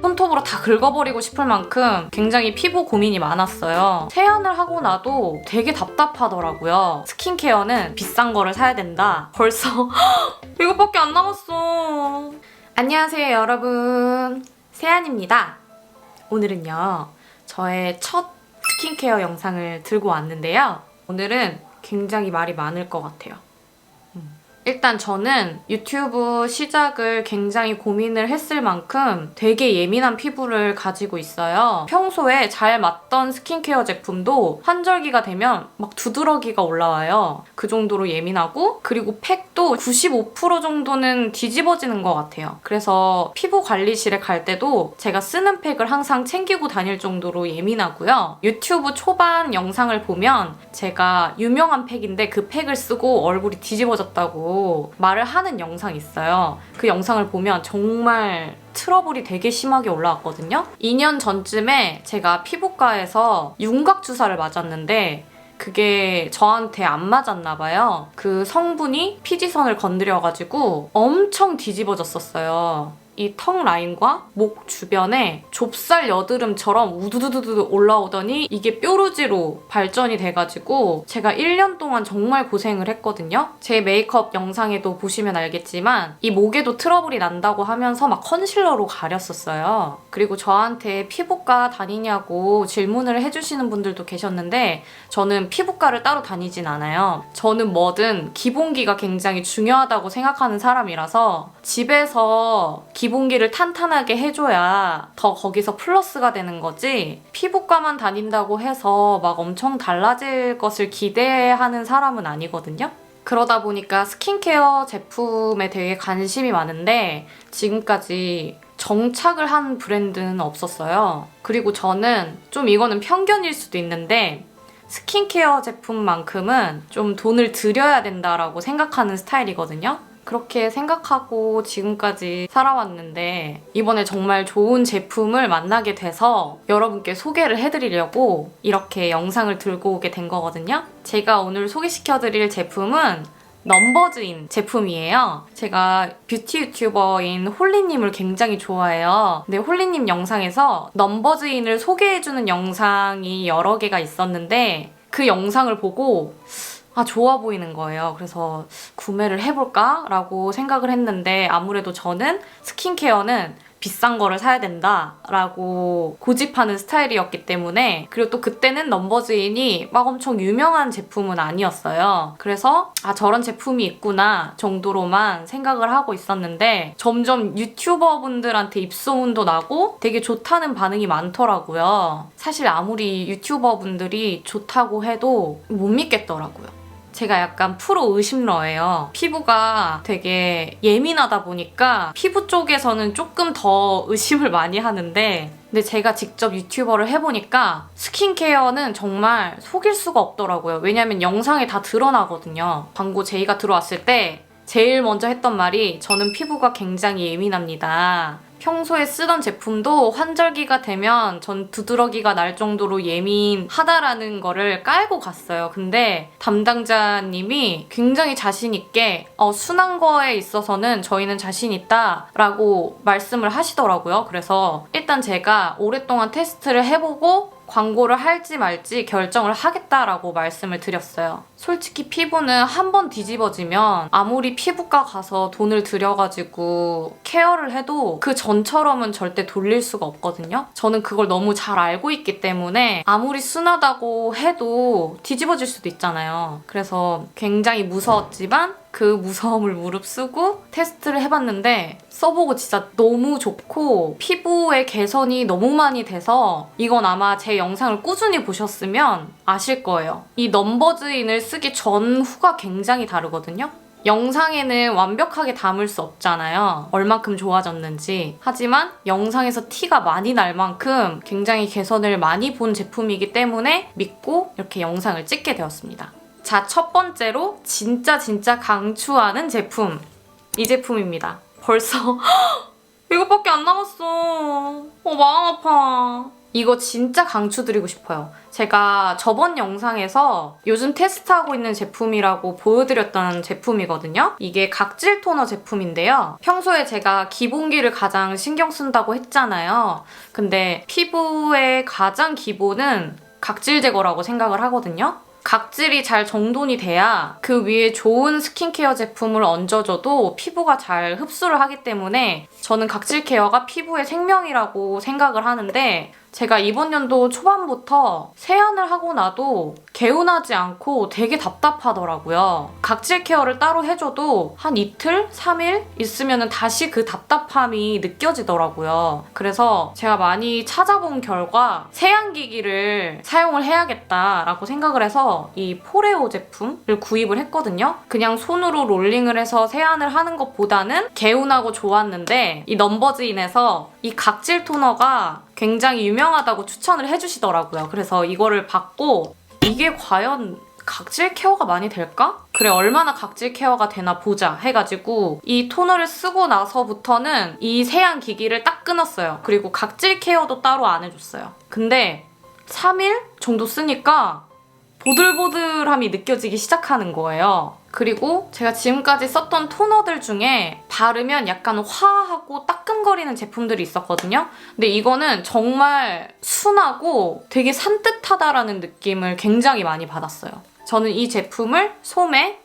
손톱으로 다 긁어버리고 싶을 만큼 굉장히 피부 고민이 많았어요. 세안을 하고 나도 되게 답답하더라고요. 스킨케어는 비싼 거를 사야 된다. 벌써 이것밖에 안 남았어. 안녕하세요 여러분, 세안입니다. 오늘은요 저의 첫 스킨케어 영상을 들고 왔는데요. 오늘은 굉장히 말이 많을 것 같아요. 일단 저는 유튜브 시작을 굉장히 고민을 했을 만큼 되게 예민한 피부를 가지고 있어요. 평소에 잘 맞던 스킨케어 제품도 환절기가 되면 막 두드러기가 올라와요. 그 정도로 예민하고, 그리고 팩도 95% 정도는 뒤집어지는 것 같아요. 그래서 피부 관리실에 갈 때도 제가 쓰는 팩을 항상 챙기고 다닐 정도로 예민하고요. 유튜브 초반 영상을 보면 제가 유명한 팩인데 그 팩을 쓰고 얼굴이 뒤집어졌다고 말을 하는 영상이 있어요. 그 영상을 보면 정말 트러블이 되게 심하게 올라왔거든요. 2년 전쯤에 제가 피부과에서 윤곽 주사를 맞았는데 그게 저한테 안 맞았나 봐요. 그 성분이 피지선을 건드려가지고 엄청 뒤집어졌었어요. 이 턱 라인과 목 주변에 좁쌀 여드름처럼 우두두두두 올라오더니 이게 뾰루지로 발전이 돼가지고 제가 1년 동안 정말 고생을 했거든요. 제 메이크업 영상에도 보시면 알겠지만 이 목에도 트러블이 난다고 하면서 막 컨실러로 가렸었어요. 그리고 저한테 피부과 다니냐고 질문을 해주시는 분들도 계셨는데 저는 피부과를 따로 다니진 않아요. 저는 뭐든 기본기가 굉장히 중요하다고 생각하는 사람이라서 집에서 기본기를 탄탄하게 해줘야 더 거기서 플러스가 되는 거지, 피부과만 다닌다고 해서 막 엄청 달라질 것을 기대하는 사람은 아니거든요. 그러다 보니까 스킨케어 제품에 되게 관심이 많은데 지금까지 정착을 한 브랜드는 없었어요. 그리고 저는 좀 이거는 편견일 수도 있는데 스킨케어 제품만큼은 좀 돈을 들여야 된다라고 생각하는 스타일이거든요. 그렇게 생각하고 지금까지 살아왔는데 이번에 정말 좋은 제품을 만나게 돼서 여러분께 소개를 해드리려고 이렇게 영상을 들고 오게 된 거거든요. 제가 오늘 소개시켜드릴 제품은 넘버즈인 제품이에요. 제가 뷰티 유튜버인 홀리님을 굉장히 좋아해요. 근데 홀리님 영상에서 넘버즈인을 소개해주는 영상이 여러 개가 있었는데 그 영상을 보고 좋아 보이는 거예요. 그래서 구매를 해볼까? 라고 생각을 했는데 아무래도 저는 스킨케어는 비싼 거를 사야 된다 라고 고집하는 스타일이었기 때문에, 그리고 또 그때는 넘버즈인이 막 엄청 유명한 제품은 아니었어요. 그래서 저런 제품이 있구나 정도로만 생각을 하고 있었는데 점점 유튜버 분들한테 입소문도 나고 되게 좋다는 반응이 많더라고요. 사실 아무리 유튜버 분들이 좋다고 해도 못 믿겠더라고요. 제가 약간 프로 의심러예요. 피부가 되게 예민하다 보니까 피부 쪽에서는 조금 더 의심을 많이 하는데, 근데 제가 직접 유튜버를 해보니까 스킨케어는 정말 속일 수가 없더라고요. 왜냐면 영상에 다 드러나거든요. 광고 제의가 들어왔을 때 제일 먼저 했던 말이 저는 피부가 굉장히 예민합니다. 평소에 쓰던 제품도 환절기가 되면 전 두드러기가 날 정도로 예민하다라는 거를 깔고 갔어요. 근데 담당자님이 굉장히 자신 있게 순한 거에 있어서는 저희는 자신 있다라고 말씀을 하시더라고요. 그래서 일단 제가 오랫동안 테스트를 해보고 광고를 할지 말지 결정을 하겠다라고 말씀을 드렸어요. 솔직히 피부는 한 번 뒤집어지면 아무리 피부과 가서 돈을 들여가지고 케어를 해도 그 전처럼은 절대 돌릴 수가 없거든요. 저는 그걸 너무 잘 알고 있기 때문에 아무리 순하다고 해도 뒤집어질 수도 있잖아요. 그래서 굉장히 무서웠지만 그 무서움을 무릅쓰고 테스트를 해봤는데 써보고 진짜 너무 좋고 피부의 개선이 너무 많이 돼서, 이건 아마 제 영상을 꾸준히 보셨으면 아실 거예요. 이 넘버즈인을 쓰기 전 후가 굉장히 다르거든요. 영상에는 완벽하게 담을 수 없잖아요. 얼만큼 좋아졌는지. 하지만 영상에서 티가 많이 날 만큼 굉장히 개선을 많이 본 제품이기 때문에 믿고 이렇게 영상을 찍게 되었습니다. 자, 첫 번째로 진짜 강추하는 제품. 이 제품입니다. 벌써 이것밖에 안 남았어. 마음 아파. 이거 진짜 강추드리고 싶어요. 제가 저번 영상에서 요즘 테스트하고 있는 제품이라고 보여드렸던 제품이거든요. 이게 각질 토너 제품인데요. 평소에 제가 기본기를 가장 신경 쓴다고 했잖아요. 근데 피부의 가장 기본은 각질 제거라고 생각을 하거든요. 각질이 잘 정돈이 돼야 그 위에 좋은 스킨케어 제품을 얹어줘도 피부가 잘 흡수를 하기 때문에 저는 각질 케어가 피부의 생명이라고 생각을 하는데 제가 이번 연도 초반부터 세안을 하고 나도 개운하지 않고 되게 답답하더라고요. 각질 케어를 따로 해줘도 한 이틀? 3일 있으면 다시 그 답답함이 느껴지더라고요. 그래서 제가 많이 찾아본 결과 세안기기를 사용을 해야겠다라고 생각을 해서 이 포레오 제품을 구입을 했거든요. 그냥 손으로 롤링을 해서 세안을 하는 것보다는 개운하고 좋았는데 이 넘버즈인에서 이 각질 토너가 굉장히 유명하다고 추천을 해주시더라고요. 그래서 이거를 받고 이게 과연 각질 케어가 많이 될까? 그래, 얼마나 각질 케어가 되나 보자 해가지고 이 토너를 쓰고 나서부터는 이 세안 기기를 딱 끊었어요. 그리고 각질 케어도 따로 안 해줬어요. 근데 3일 정도 쓰니까 보들보들함이 느껴지기 시작하는 거예요. 그리고 제가 지금까지 썼던 토너들 중에 바르면 약간 화하고 따끔거리는 제품들이 있었거든요. 근데 이거는 정말 순하고 되게 산뜻하다라는 느낌을 굉장히 많이 받았어요. 저는 이 제품을 솜에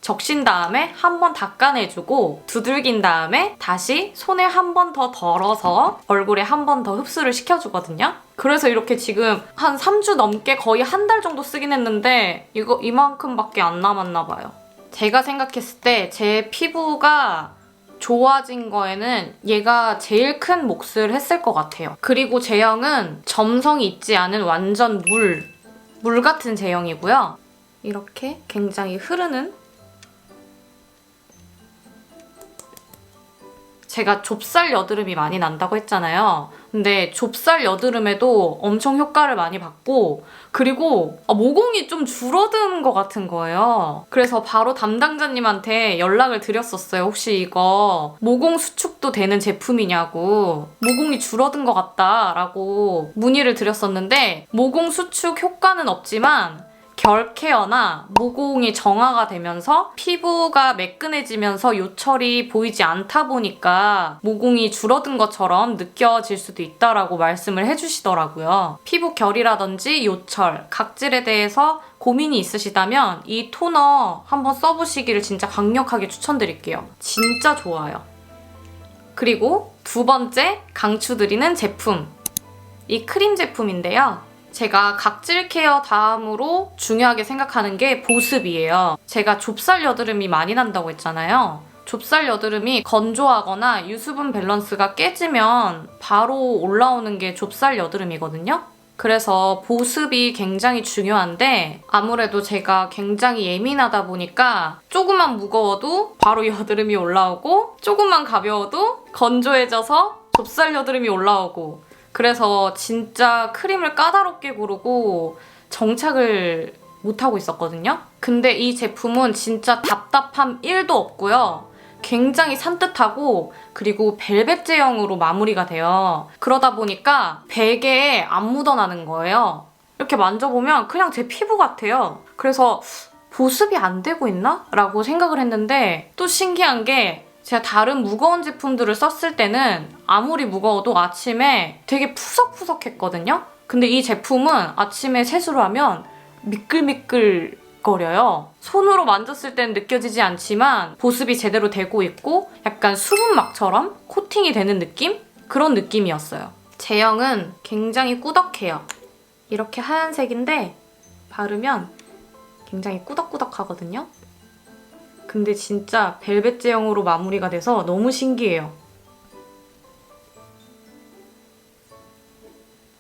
적신 다음에 한 번 닦아내주고 두들긴 다음에 다시 손에 한 번 더 덜어서 얼굴에 한 번 더 흡수를 시켜주거든요. 그래서 이렇게 지금 한 3주 넘게 거의 한 달 정도 쓰긴 했는데 이거 이만큼밖에 안 남았나 봐요. 제가 생각했을 때 제 피부가 좋아진 거에는 얘가 제일 큰 몫을 했을 것 같아요. 그리고 제형은 점성이 있지 않은 완전 물 같은 제형이고요. 이렇게 굉장히 흐르는, 제가 좁쌀 여드름이 많이 난다고 했잖아요. 근데 좁쌀 여드름에도 엄청 효과를 많이 받고, 그리고 모공이 좀 줄어든 것 같은 거예요. 그래서 바로 담당자님한테 연락을 드렸었어요. 혹시 이거 모공 수축도 되는 제품이냐고, 모공이 줄어든 것 같다라고 문의를 드렸었는데 모공 수축 효과는 없지만 결 케어나 모공이 정화가 되면서 피부가 매끈해지면서 요철이 보이지 않다 보니까 모공이 줄어든 것처럼 느껴질 수도 있다라고 말씀을 해주시더라고요. 피부 결이라든지 요철, 각질에 대해서 고민이 있으시다면 이 토너 한번 써보시기를 진짜 강력하게 추천드릴게요. 진짜 좋아요. 그리고 두 번째 강추드리는 제품, 이 크림 제품인데요. 제가 각질 케어 다음으로 중요하게 생각하는 게 보습이에요. 제가 좁쌀 여드름이 많이 난다고 했잖아요. 좁쌀 여드름이 건조하거나 유수분 밸런스가 깨지면 바로 올라오는 게 좁쌀 여드름이거든요. 그래서 보습이 굉장히 중요한데 아무래도 제가 굉장히 예민하다 보니까 조금만 무거워도 바로 여드름이 올라오고 조금만 가벼워도 건조해져서 좁쌀 여드름이 올라오고, 그래서 진짜 크림을 까다롭게 고르고 정착을 못하고 있었거든요. 근데 이 제품은 진짜 답답함 1도 없고요. 굉장히 산뜻하고 그리고 벨벳 제형으로 마무리가 돼요. 그러다 보니까 베개에 안 묻어나는 거예요. 이렇게 만져보면 그냥 제 피부 같아요. 그래서 보습이 안 되고 있나? 라고 생각을 했는데 또 신기한 게 제가 다른 무거운 제품들을 썼을 때는 아무리 무거워도 아침에 되게 푸석푸석했거든요? 근데 이 제품은 아침에 세수를 하면 미끌미끌거려요. 손으로 만졌을 때는 느껴지지 않지만 보습이 제대로 되고 있고 약간 수분막처럼 코팅이 되는 느낌? 그런 느낌이었어요. 제형은 굉장히 꾸덕해요. 이렇게 하얀색인데 바르면 굉장히 꾸덕꾸덕하거든요? 근데 진짜 벨벳 제형으로 마무리가 돼서 너무 신기해요.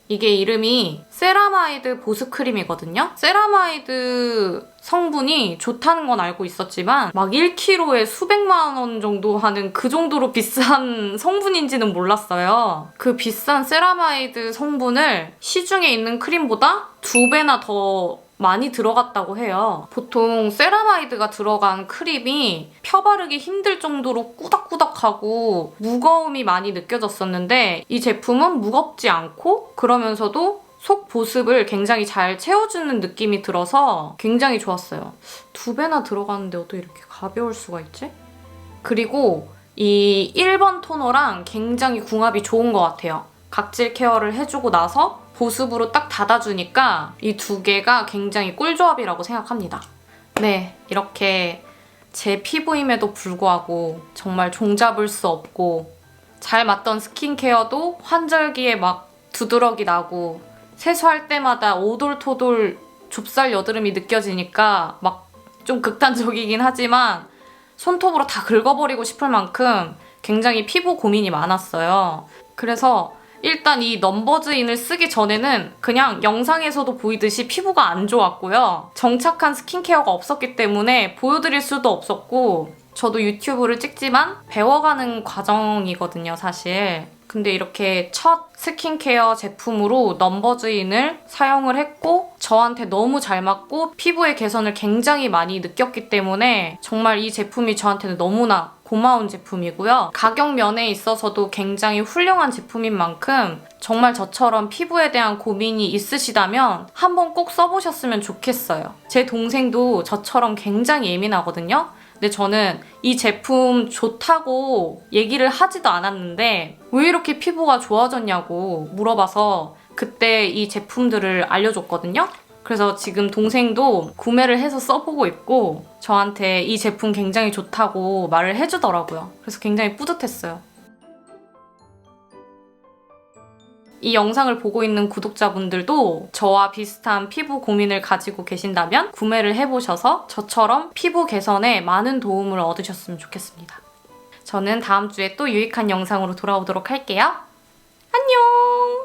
이게 이름이 세라마이드 보습크림이거든요? 세라마이드 성분이 좋다는 건 알고 있었지만 막 1kg에 수백만 원 정도 하는 그 정도로 비싼 성분인지는 몰랐어요. 그 비싼 세라마이드 성분을 시중에 있는 크림보다 2배나 더 많이 들어갔다고 해요. 보통 세라마이드가 들어간 크림이 펴바르기 힘들 정도로 꾸덕꾸덕하고 무거움이 많이 느껴졌었는데 이 제품은 무겁지 않고 그러면서도 속 보습을 굉장히 잘 채워주는 느낌이 들어서 굉장히 좋았어요. 2배나 들어가는데 어떻게 이렇게 가벼울 수가 있지? 그리고 이 1번 토너랑 굉장히 궁합이 좋은 것 같아요. 각질 케어를 해주고 나서 보습으로 딱 닫아주니까 이 2개가 굉장히 꿀조합이라고 생각합니다. 네, 이렇게 제 피부임에도 불구하고 정말 종잡을 수 없고 잘 맞던 스킨케어도 환절기에 막 두드러기 나고 세수할 때마다 오돌토돌 좁쌀 여드름이 느껴지니까 막 좀 극단적이긴 하지만 손톱으로 다 긁어버리고 싶을 만큼 굉장히 피부 고민이 많았어요. 그래서 일단 이 넘버즈인을 쓰기 전에는 그냥 영상에서도 보이듯이 피부가 안 좋았고요. 정착한 스킨케어가 없었기 때문에 보여드릴 수도 없었고 저도 유튜브를 찍지만 배워가는 과정이거든요, 사실. 근데 이렇게 첫 스킨케어 제품으로 넘버즈인을 사용을 했고 저한테 너무 잘 맞고 피부의 개선을 굉장히 많이 느꼈기 때문에 정말 이 제품이 저한테는 너무나 고마운 제품이고요. 가격 면에 있어서도 굉장히 훌륭한 제품인 만큼 정말 저처럼 피부에 대한 고민이 있으시다면 한번 꼭 써보셨으면 좋겠어요. 제 동생도 저처럼 굉장히 예민하거든요. 근데 저는 이 제품 좋다고 얘기를 하지도 않았는데 왜 이렇게 피부가 좋아졌냐고 물어봐서 그때 이 제품들을 알려줬거든요. 그래서 지금 동생도 구매를 해서 써보고 있고 저한테 이 제품 굉장히 좋다고 말을 해주더라고요. 그래서 굉장히 뿌듯했어요. 이 영상을 보고 있는 구독자분들도 저와 비슷한 피부 고민을 가지고 계신다면 구매를 해보셔서 저처럼 피부 개선에 많은 도움을 얻으셨으면 좋겠습니다. 저는 다음 주에 또 유익한 영상으로 돌아오도록 할게요. 안녕!